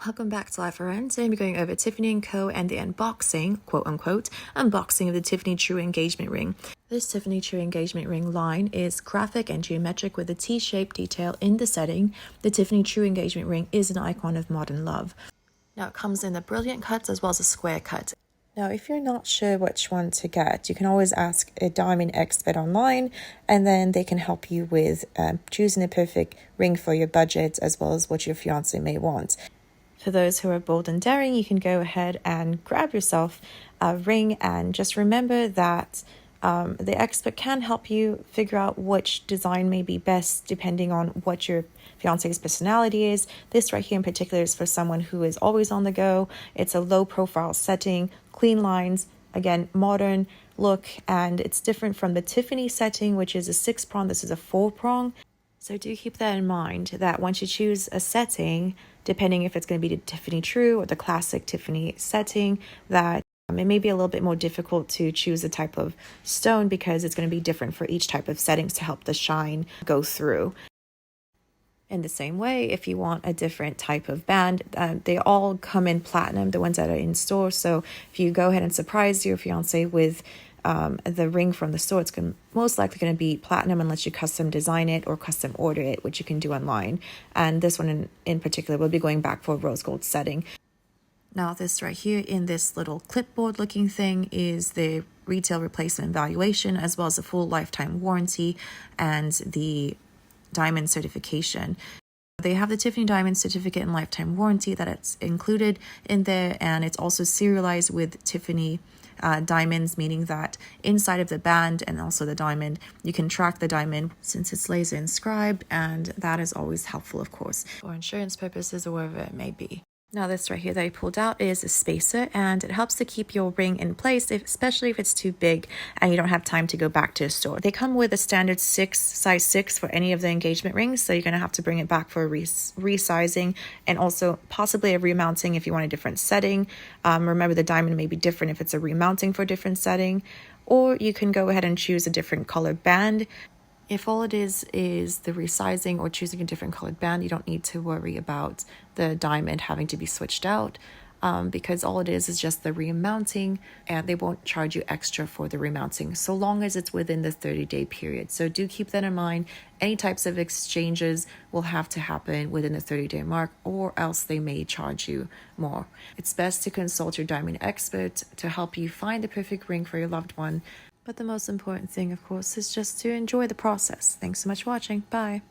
Welcome back to Lifern. Today we're going over Tiffany & Co. and the unboxing, quote-unquote, unboxing of the Tiffany True Engagement Ring. This Tiffany True Engagement Ring line is graphic and geometric with a T-shaped detail in the setting. The Tiffany True Engagement Ring is an icon of modern love. Now it comes in the brilliant cuts as well as a square cut. Now, if you're not sure which one to get, you can always ask a diamond expert online, and then they can help you with choosing a perfect ring for your budget as well as what your fiance may want. For those who are bold and daring, you can go ahead and grab yourself a ring, and just remember that the expert can help you figure out which design may be best depending on what your fiance's personality is. This right here in particular is for someone who is always on the go. It's a low profile setting, clean lines, again, modern look, and it's different from the Tiffany setting, which is a 6-prong. This is a 4-prong. So do keep that in mind, that once you choose a setting, depending if it's going to be the Tiffany True or the classic Tiffany setting, that it may be a little bit more difficult to choose a type of stone because it's going to be different for each type of settings to help the shine go through. In the same way, if you want a different type of band, they all come in platinum, the ones that are in store. So if you go ahead and surprise your fiance with the ring from the store, it's most likely going to be platinum unless you custom design it or custom order it, which you can do online. And this one in particular will be going back for a rose gold setting. Now this right here in this little clipboard looking thing is the retail replacement valuation as well as a full lifetime warranty and the diamond certification. They have the Tiffany Diamond Certificate and Lifetime Warranty that it's included in there, and it's also serialized with Tiffany diamonds, meaning that inside of the band and also the diamond, you can track the diamond since it's laser inscribed, and that is always helpful, of course, for insurance purposes or wherever it may be. Now this right here that I pulled out is a spacer, and it helps to keep your ring in place, especially if it's too big and you don't have time to go back to a store. They come with a standard size 6 for any of the engagement rings, so you're going to have to bring it back for a resizing and also possibly a remounting if you want a different setting. Remember, the diamond may be different if it's a remounting for a different setting, or you can go ahead and choose a different color band. If all it is the resizing or choosing a different colored band, you don't need to worry about the diamond having to be switched out because all it is just the remounting, and they won't charge you extra for the remounting so long as it's within the 30-day period. So do keep that in mind. Any types of exchanges will have to happen within the 30-day mark, or else they may charge you more. It's best to consult your diamond expert to help you find the perfect ring for your loved one. But the most important thing, of course, is just to enjoy the process. Thanks so much for watching. Bye.